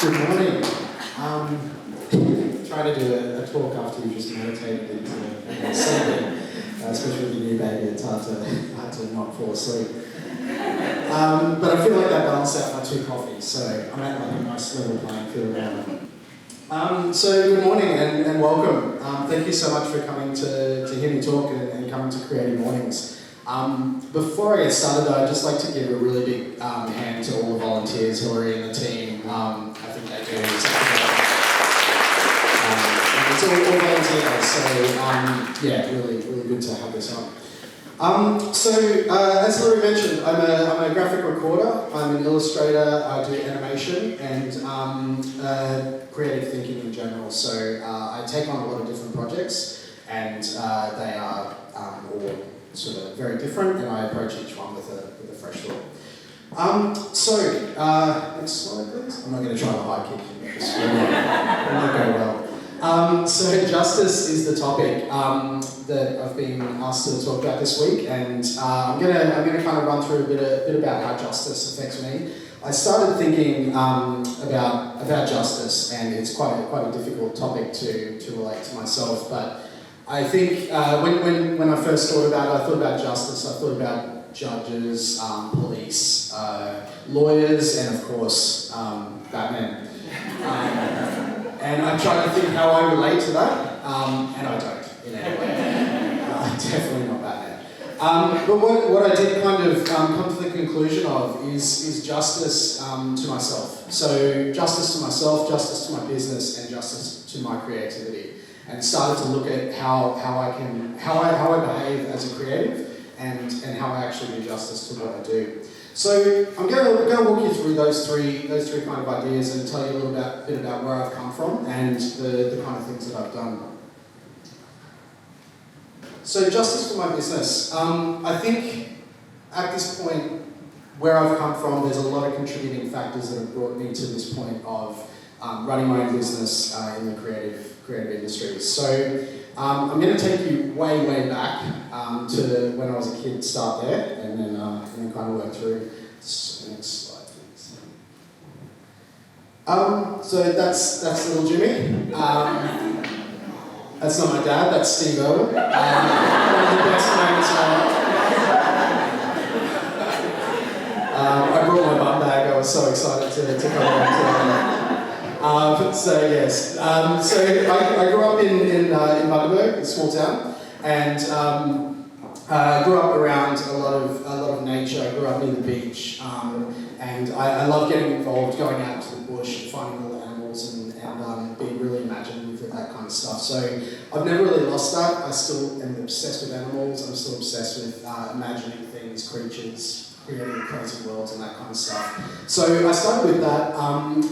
Good morning. Try to do a talk after you've just meditated into sleeping, especially with your new baby. It's hard to not fall asleep. But I feel like I balanced out my 2 coffees, so I'm at like a nice level playing field now. So good morning and welcome. Thank you so much for coming to hear me talk and coming to Creative Mornings. Before I get started, I'd just like to give a really big hand to all the volunteers who are in the team. I think they do exactly it's all volunteers, so yeah, really good to have this on. As Laurie mentioned, I'm a graphic recorder, I'm an illustrator, I do animation and creative thinking in general. So I take on a lot of different projects and they are all sort of very different, and I approach each one with a fresh thought. Next slide please. I'm not going to try the high kick, it will not go well. So justice is the topic that I've been asked to talk about this week, and I'm going to kind of run through a bit about how justice affects me. I started thinking about justice, and it's quite a difficult topic to relate to myself, but I think when I first thought about it, I thought about justice, I thought about judges, police, lawyers, and of course, Batman. And I tried to think how I relate to that, and I don't in any way. Definitely not Batman. But what I did kind of come to the conclusion of is justice to myself. So justice to myself, justice to my business, and justice to my creativity. And started to look at how I behave as a creative and how I actually do justice to what I do. So I'm going to walk you through those three kind of ideas and tell you a little bit about where I've come from and the kind of things that I've done. So justice for my business. I think at this point where I've come from, there's a lot of contributing factors that have brought me to this point of running my own business in the creative industry. So I'm going to take you way back to when I was a kid, start there, and then kind of work through. So next slide, please. So that's little Jimmy. That's not my dad, that's Steve Owen. One of the best moments of my life. I brought my bum bag, I was so excited to come along to so yes, so I grew up in Bundaberg, a small town, and grew up around a lot of nature. I grew up near the beach, and I love getting involved, going out into the bush, and finding all the animals, and being really imaginative with that kind of stuff. So I've never really lost that. I still am obsessed with animals. I'm still obsessed with imagining things, creatures, creating crazy worlds and that kind of stuff. So I started with that,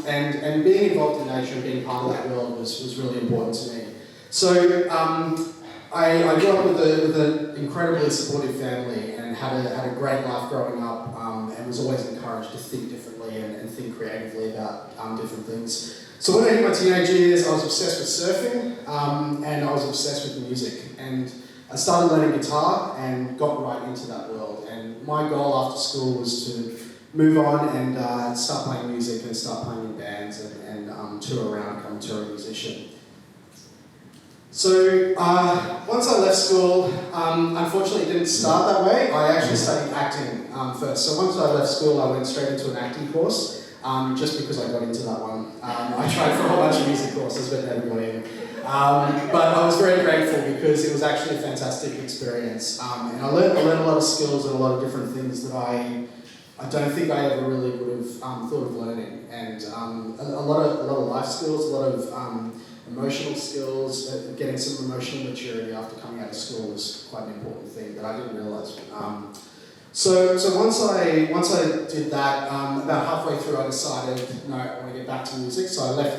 and being involved in nature and being part of that world was really important to me. So I grew up with an incredibly supportive family and had a great life growing up, and was always encouraged to think differently and think creatively about different things. So when I hit my teenage years, I was obsessed with surfing, and I was obsessed with music. And I started learning guitar and got right into that world. And my goal after school was to move on and start playing music and start playing in bands and tour around, become a touring musician. So once I left school, unfortunately it didn't start that way. I actually studied acting first. So once I left school, I went straight into an acting course, just because I got into that one. I tried for a whole bunch of music courses, but never got in. But I was very grateful because it was actually a fantastic experience. And I learned a lot of skills and a lot of different things that I don't think I ever really would have thought of learning. And a lot of life skills, a lot of emotional skills, getting some emotional maturity after coming out of school was quite an important thing that I didn't realise. So once I did that, about halfway through I decided, no, I want to get back to music. So I left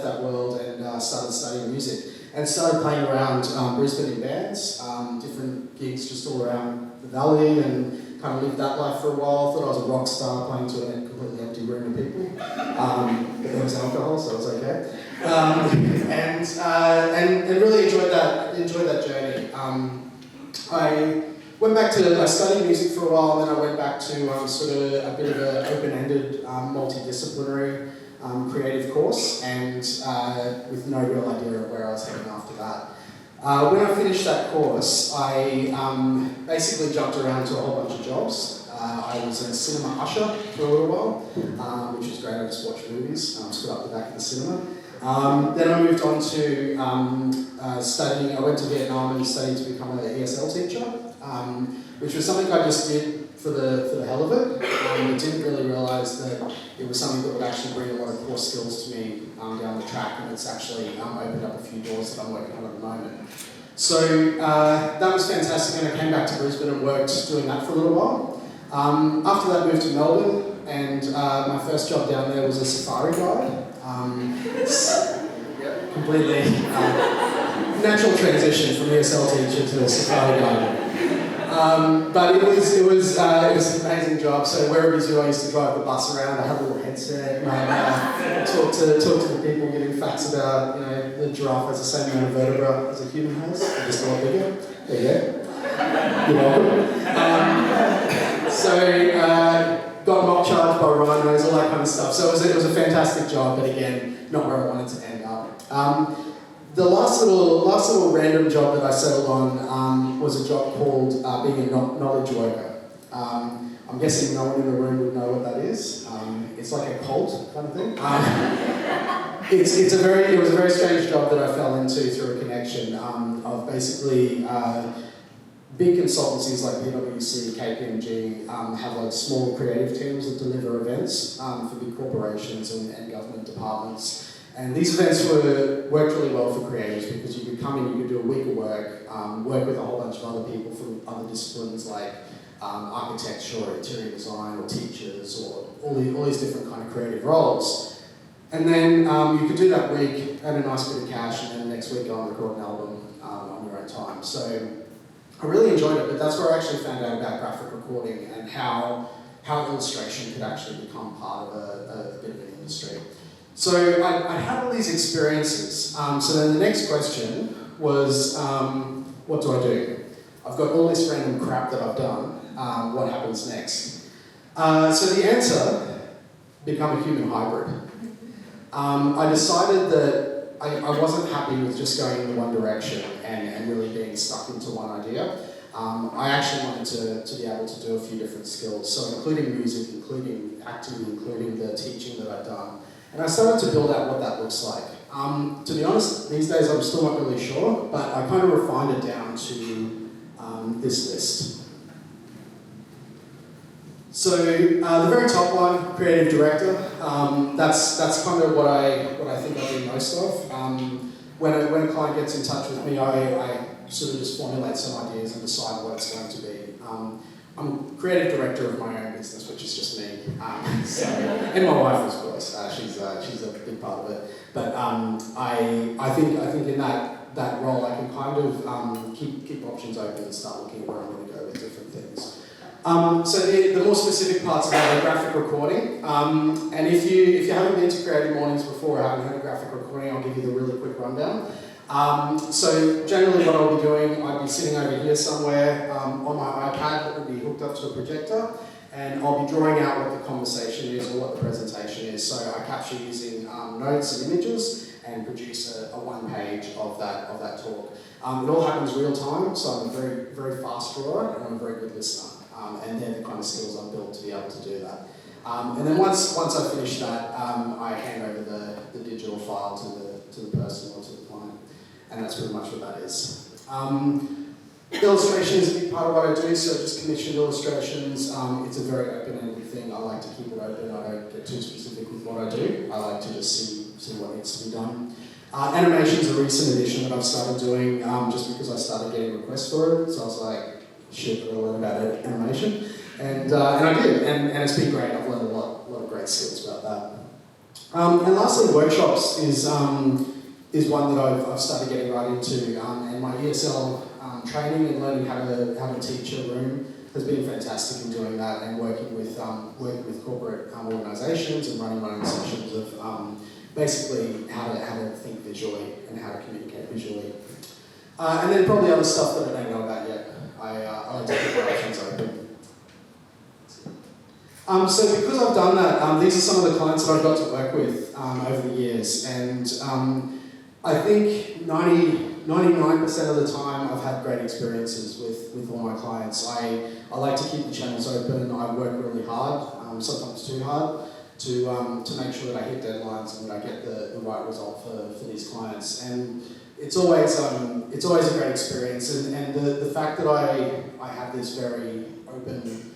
that world and started studying music and started playing around Brisbane in bands, different gigs just all around the valley, and kind of lived that life for a while. Thought I was a rock star playing to a completely empty room of people, but there was alcohol, so it was okay. And really enjoyed that journey. I studied music for a while, and then I went back to sort of a bit of an open-ended, multidisciplinary creative course, and with no real idea of where I was heading after that. When I finished that course, I basically jumped around to a whole bunch of jobs. I was a cinema usher for a little while, which was great. I just watched movies, stood up the back of the cinema. Then I moved on to studying. I went to Vietnam and studied to become an ESL teacher, which was something I just did for the hell of it. I didn't really realise that it was something that would actually bring a lot of core skills to me down the track, and it's actually opened up a few doors that I'm working on at the moment. So that was fantastic, and I came back to Brisbane and worked doing that for a little while. After that, I moved to Melbourne, and my first job down there was a safari guide. Completely natural transition from ESL teacher to safari guide. But it was an amazing job. So wherever I used to drive the bus around, I had a little headset, and talk to the people, giving facts about, the giraffe has the same amount of vertebra as a human has, just a lot bigger. There you go. You're welcome. So got mock charged by rhinos, all that kind of stuff. So it was a fantastic job, but again, not where I wanted to end up. The last little random job that I settled on was a job called being a knowledge worker. I'm guessing no one in the room would know what that is. It's like a cult kind of thing. It was a very strange job that I fell into through a connection of basically big consultancies like PwC, KPMG have like small creative teams that deliver events for big corporations and government departments. And these events worked really well for creatives because you could come in, you could do a week of work, work with a whole bunch of other people from other disciplines like architecture or interior design or teachers or all these different kind of creative roles. And then you could do that week, earn a nice bit of cash, and then the next week go and record an album on your own time. So I really enjoyed it, but that's where I actually found out about graphic recording and how illustration could actually become part of a bit of an industry. So I had all these experiences. So then the next question was, what do I do? I've got all this random crap that I've done. What happens next? So the answer, become a human hybrid. I decided that I wasn't happy with just going in one direction and really being stuck into one idea. I actually wanted to be able to do a few different skills, so including music, including acting, including the teaching that I've done. And I started to build out what that looks like. To be honest, these days I'm still not really sure, but I kind of refined it down to this list. So the very top one, creative director, that's kind of what I think I do most of. When a client gets in touch with me, I sort of just formulate some ideas and decide what it's going to be. I'm creative director of my own business, which is just me. And my wife, of course, she's a big part of it. But I think in that role, I can kind of keep options open and start looking at where I'm going to go with different things. So the more specific parts about graphic recording, and if you haven't been to CreativeMornings before or haven't heard of graphic recording, I'll give you the really quick rundown. So generally what I'll be doing, I'll be sitting over here somewhere on my iPad that will be hooked up to a projector, and I'll be drawing out what the conversation is or what the presentation is. So I capture using notes and images and produce a one page of that talk. It all happens real time, so I'm a very, very fast drawer and I'm a very good listener. And they're the kind of skills I've built to be able to do that. And then once I finish that, I hand over the digital file to the person or to the client. And that's pretty much what that is. Illustration is a big part of what I do, so just commissioned illustrations. It's a very open-ended thing. I like to keep it open. I don't get too specific with what I do. I like to just see what needs to be done. Animation is a recent addition that I've started doing just because I started getting requests for it. So I was like, shit, I gotta learn about animation. And I did, and it's been great. I've learned a lot of great skills about that. And lastly, workshops is one that I've started getting right into, and my ESL training and learning how to teach a room has been fantastic in doing that, and working with corporate organisations and running my own sessions of basically how to think visually and how to communicate visually. And then probably other stuff that I don't know about yet. I like to keep my options open. So because I've done that, these are some of the clients that I've got to work with over the years, and I think 99% of the time I've had great experiences with all my clients. I like to keep the channels open. I work really hard, sometimes too hard, to make sure that I hit deadlines and that I get the right result for these clients. And it's always a great experience. And the fact that I have this very open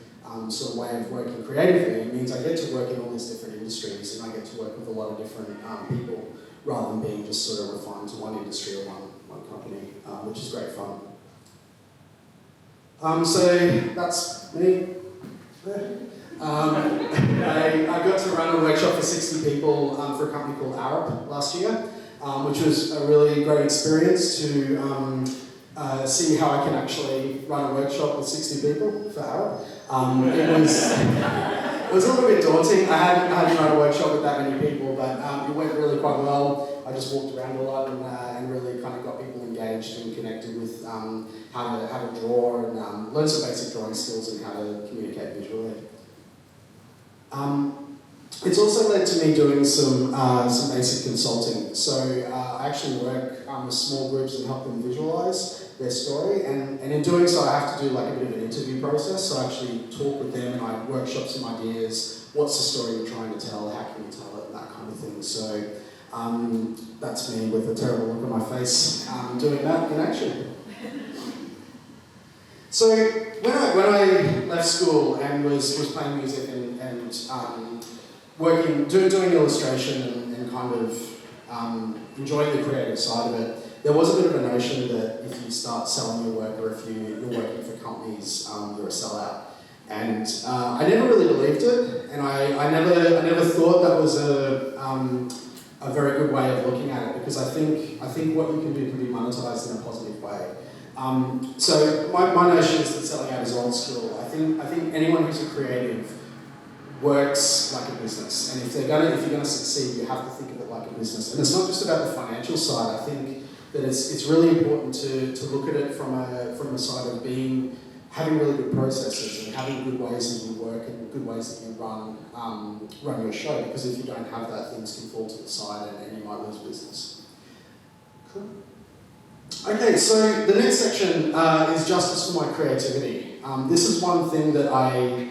sort of way of working creatively means I get to work in all these different industries, and I get to work with a lot of different people, rather than being just sort of refined to one industry or one company, which is great fun. So that's me. I got to run a workshop for 60 people for a company called Arab last year, which was a really great experience to see how I can actually run a workshop with 60 people for Arab. It was a little bit daunting. I hadn't run a workshop with that many people, but it went really quite well. I just walked around a lot and really kind of got people engaged and connected with how to draw and learn some basic drawing skills and how to communicate visually. It's also led to me doing some basic consulting. So I actually work with small groups and help them visualize their story, and in doing so I have to do like a bit of an interview process. So I actually talk with them and I workshop some ideas. What's the story you're trying to tell? How can you tell it? That kind of thing. So that's me with a terrible look on my face doing that in action. So when I left school and was playing music and working, doing illustration and kind of enjoying the creative side of it, there was a bit of a notion that if you start selling your work or if you're working for companies, you're a sellout. And I never really believed it, and I never thought that was a very good way of looking at it, because I think what you can do can be monetized in a positive way. So my notion is that selling out is old school. I think anyone who's a creative works like a business, and if you're gonna succeed, you have to think of it like a business. And it's not just about the financial side. I think that it's really important to look at it from a side of having really good processes and having good ways that you work and good ways that you run your show. Because if you don't have that, things can fall to the side and you might lose business. Cool. Okay, so the next section is justice for my creativity. This is one thing that I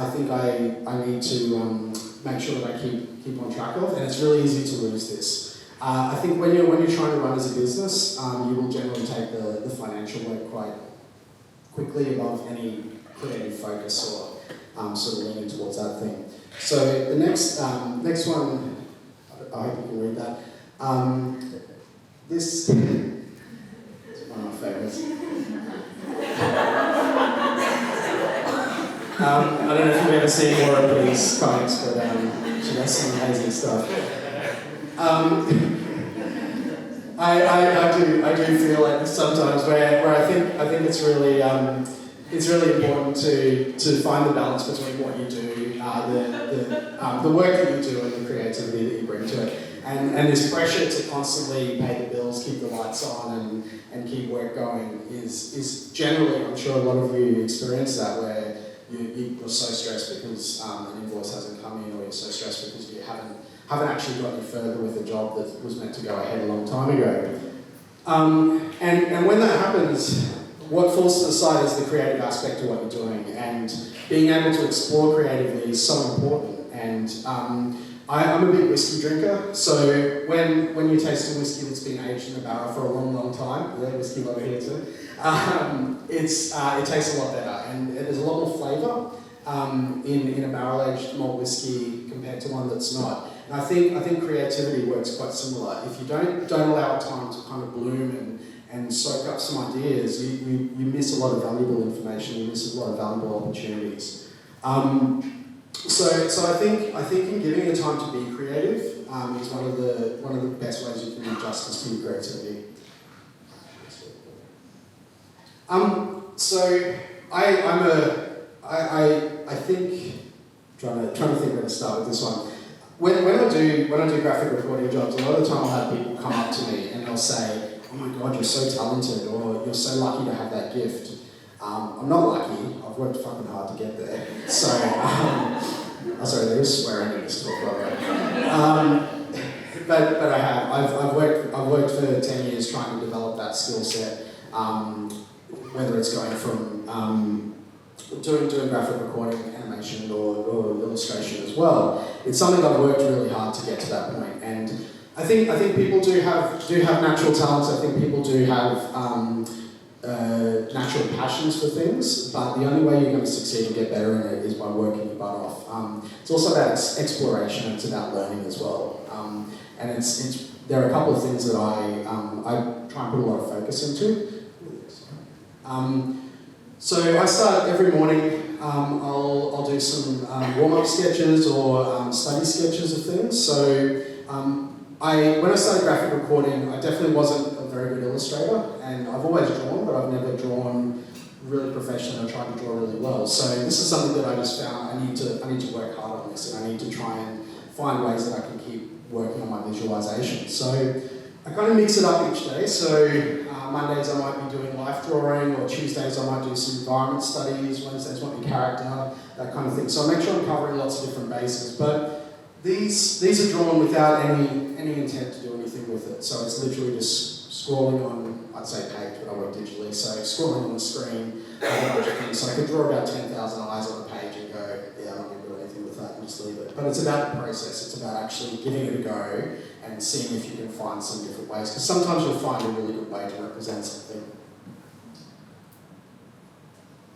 think I need to make sure that I keep on track of, and it's really easy to lose this. I think when you're trying to run as a business, you will generally take the financial work quite quickly above any creative focus or sort of leaning towards that thing. So the next one, I hope you can read that. This is one of my favourites. I don't know if you've ever seen more of these comics, but she does some amazing stuff. I do feel like this sometimes where I think it's really important to find the balance between what you do, the work that you do, and the creativity that you bring to it, and this pressure to constantly pay the bills, keep the lights on, and keep work going is generally, I'm sure a lot of you experience that, where you're so stressed because an invoice hasn't come in, or you're so stressed because you haven't actually got any further with a job that was meant to go ahead a long time ago. And when that happens, what falls to the side is the creative aspect of what you're doing, and being able to explore creatively is so important. And I'm a big whiskey drinker, so when you taste a whiskey that's been aged in a barrel for a long, long time, the whiskey over here too, it tastes a lot better, and there's a lot more flavour in a barrel-aged malt whiskey compared to one that's not. And I think creativity works quite similar. If you don't allow time to kind of bloom and soak up some ideas, you miss a lot of valuable information, you miss a lot of valuable opportunities. So I think in giving the time to be creative is one of the best ways you can do justice to your creativity. So I think trying to think where to start with this one. When I do graphic recording jobs, a lot of the time I'll have people come up to me and they'll say, "Oh my God, you're so talented," or "You're so lucky to have that gift." I'm not lucky. I've worked fucking hard to get there. So Oh, sorry, there is swearing in this talk, by the way. But I have. I've worked for 10 years trying to develop that skill set. Whether it's going from doing graphic recording, animation, or illustration as well. It's something I've worked really hard to get to that point. And I think people do have natural talents. I think people do have natural passions for things, but the only way you're going to succeed and get better in it is by working your butt off. It's also about exploration. It's about learning as well. And there are a couple of things that I try and put a lot of focus into. So I start every morning. I'll do some warm-up sketches or study sketches of things. So when I started graphic recording, I definitely wasn't a very good illustrator, and I've always drawn, but I've never drawn really professionally or tried to draw really well. So this is something that I just found I need to work hard on this, and I need to try and find ways that I can keep working on my visualization. So I kind of mix it up each day. So Mondays I might be doing life drawing, or Tuesdays I might do some environment studies, Wednesdays might be character, that kind of thing. So I make sure I'm covering lots of different bases. But these are drawn without any intent to do anything with it. So it's literally just scrolling on, I'd say page, but I work digitally, so scrolling on the screen, a whole bunch of things. So I could draw about 10,000 eyes on a page and go, yeah, I'm not going to do anything with that and just leave it. But it's about the process. It's about actually giving it a go and seeing if you can find some different ways. Because sometimes you'll find a really good way to represent something.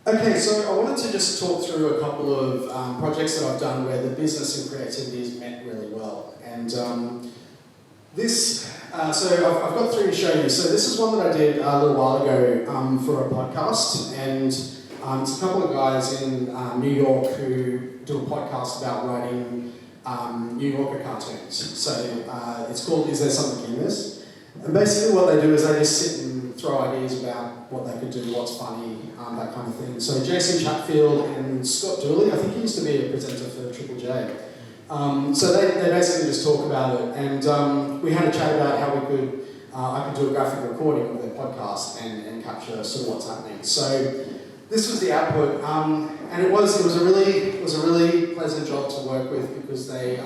Okay, so I wanted to just talk through a couple of projects that I've done where the business and creativity has met really well. And so I've got three to show you. So this is one that I did a little while ago for a podcast, and it's a couple of guys in New York who do a podcast about writing New Yorker cartoons. So it's called Is There Something in This? And basically what they do is they just sit and throw ideas about what they could do, what's funny, that kind of thing. So Jason Chatfield and Scott Dooley, I think he used to be a presenter for Triple J. So they basically just talk about it, and we had a chat about how I could do a graphic recording of their podcast and capture sort of what's happening. So this was the output, and it was a really pleasant job to work with because it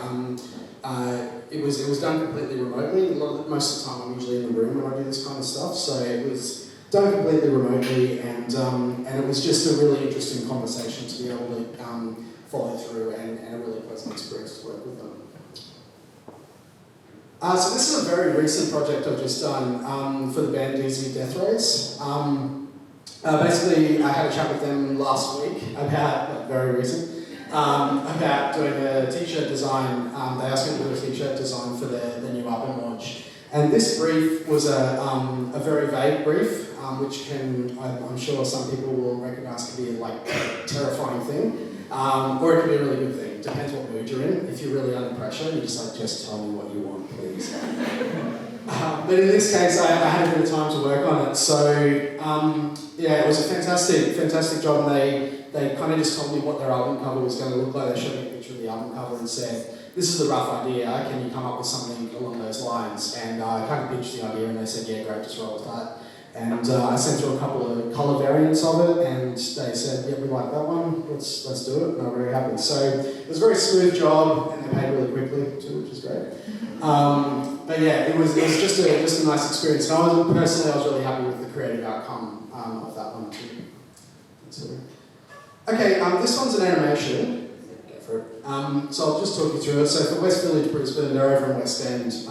was done completely remotely. Most of the time I'm usually in the room when I do this kind of stuff, so it was done completely remotely, and it was just a really interesting conversation to be able to follow through, and a really pleasant experience to work with them. So this is a very recent project I've just done for the band DZ Death Race. Basically, I had a chat with them last week about, very recent, about doing a t-shirt design. They asked me to do a t-shirt design for the new album launch. And this brief was a very vague brief, which I'm sure some people will recognise can be like a terrifying thing. Or it can be a really good thing. Depends what mood you're in. If you're really under pressure, you're just like, just tell me what you want, please. But in this case, I had a bit of time to work on it. So yeah, it was a fantastic job. And they kind of just told me what their album cover was going to look like. They showed me a picture of the album cover and said, this is the rough idea. Can you come up with something along those lines? And I kind of pitched the idea, and they said, yeah, great, just roll with that. And I sent through a couple of colour variants of it, and they said, yeah, we like that one, let's do it, and I'm very happy. So it was a very smooth job, and they paid really quickly too, which is great. But yeah, it was just a nice experience, and I was really happy with the creative outcome of that one too. So, okay, this one's an animation. Go for it. So I'll just talk you through it. So for West Village, Brisbane, they're over in West End. This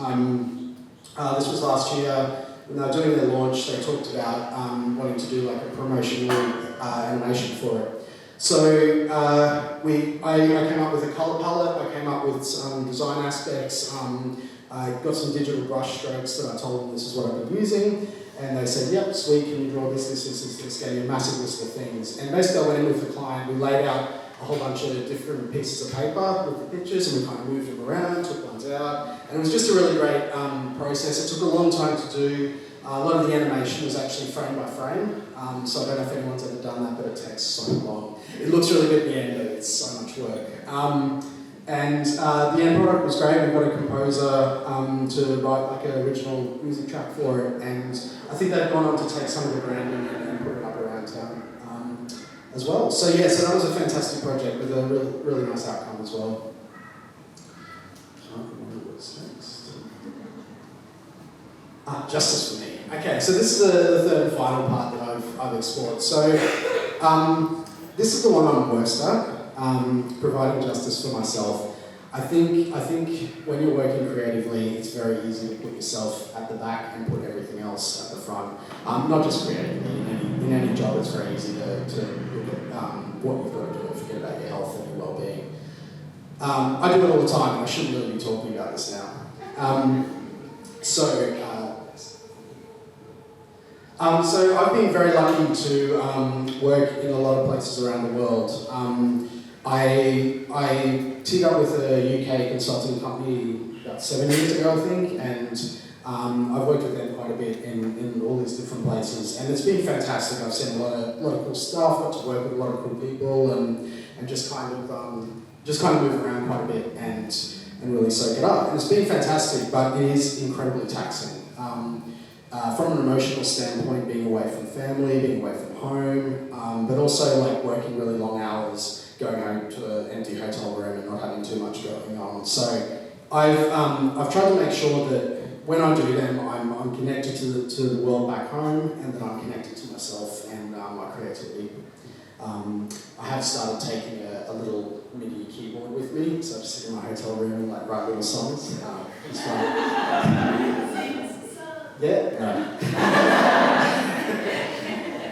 was last year. When they were doing their launch, they talked about wanting to do like a promotional animation for it. So I came up with a colour palette, I came up with some design aspects, I got some digital brush strokes that I told them this is what I've been using, and they said, yep, sweet, can you draw this, gave me a massive list of things. And basically I went in with the client, we laid out a whole bunch of different pieces of paper with the pictures, and we kind of moved them around, took ones out, and it was just a really great process. It took a long time to do. A lot of the animation was actually frame by frame, so I don't know if anyone's ever done that, but it takes so long. It looks really good in the end, but it's so much work. And the end product was great. We got a composer to write like an original music track for it, and I think they've gone on to take some of the branding and put it up around town as well. So yeah, so that was a fantastic project with a really, really nice outcome as well. Can't remember what's next. Justice for me. Okay, so this is the third and final part that I've explored. So this is the one I'm worst at, providing justice for myself. I think when you're working creatively, it's very easy to put yourself at the back and put everything else at the front. Not just creatively, in any job, it's very easy to look at what you've got to do and forget about your health and your well-being. I do it all the time, and I shouldn't really be talking about this now. So I've been very lucky to work in a lot of places around the world. I teamed up with a UK consulting company about 7 years ago, I think, and I've worked with them quite a bit in all these different places, and it's been fantastic. I've seen a lot of cool stuff, got to work with a lot of cool people, and just kind of move around quite a bit and really soak it up. And it's been fantastic, but it is incredibly taxing. From an emotional standpoint, being away from family, being away from home, but also like working really long hours, going home to an empty hotel room and not having too much going on. So I've tried to make sure that when I do them, I'm connected to the world back home, and that I'm connected to myself and my creativity. I have started taking a little MIDI keyboard with me, so I just sit in my hotel room and like write little songs. It's fun. Yeah? No.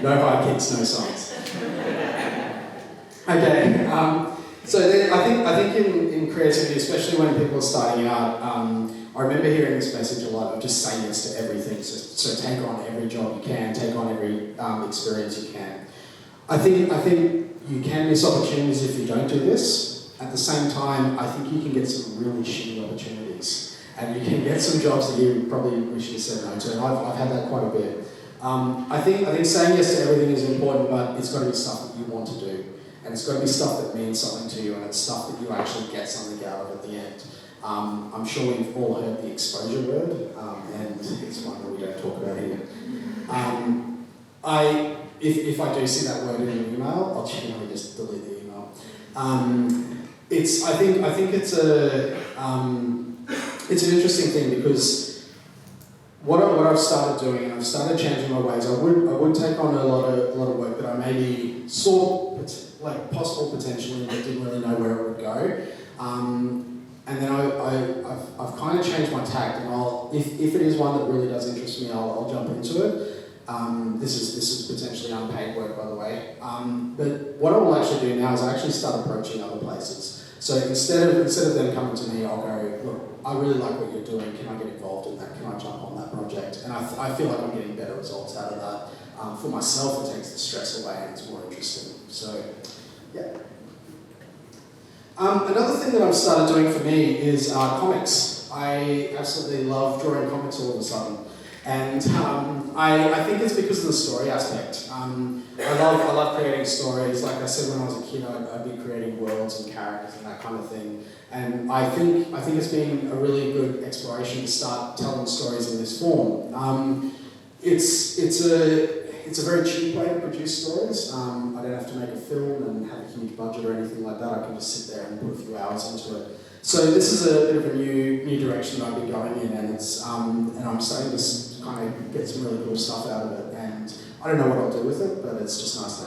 No high kicks, no songs. Okay, so then I think in creativity, especially when people are starting out, I remember hearing this message a lot of just say yes to everything. So take on every job you can, take on every experience you can. I think you can miss opportunities if you don't do this. At the same time, I think you can get some really shitty opportunities. And you can get some jobs that you probably wish you said no to, and I've had that quite a bit. I think saying yes to everything is important, but it's got to be stuff that you want to do. And it's got to be stuff that means something to you, and it's stuff that you actually get something out of at the end. I'm sure we've all heard the exposure word, and it's one that we don't talk about here. If I do see that word in an email, I'll generally just delete the email. I think it's an interesting thing, because what I've started doing, and I've started changing my ways. I would take on a lot of work that I maybe saw like possible potential in, but didn't really know where it would go. And then I've kind of changed my tact, and if it is one that really does interest me, I'll jump into it. This is potentially unpaid work, by the way. But what I will actually do now is I actually start approaching other places. So instead of them coming to me, I'll go, look, I really like what you're doing. Can I get involved in that? Can I jump on that project? And I feel like I'm getting better results out of that. For myself, it takes the stress away and it's more interesting. So, yeah. Another thing that I've started doing for me is comics. I absolutely love drawing comics all of a sudden. And I think it's because of the story aspect. I love creating stories. Like I said, when I was a kid, I'd be creating worlds and characters and that kind of thing. And I think it's been a really good exploration to start telling stories in this form. It's a very cheap way to produce stories. I don't have to make a film and have a huge budget or anything like that. I can just sit there and put a few hours into it. So this is a bit of a new direction that I've been going in, and and I'm starting to kind of get some really cool stuff out of it. And I don't know what I'll do with it, but it's just nice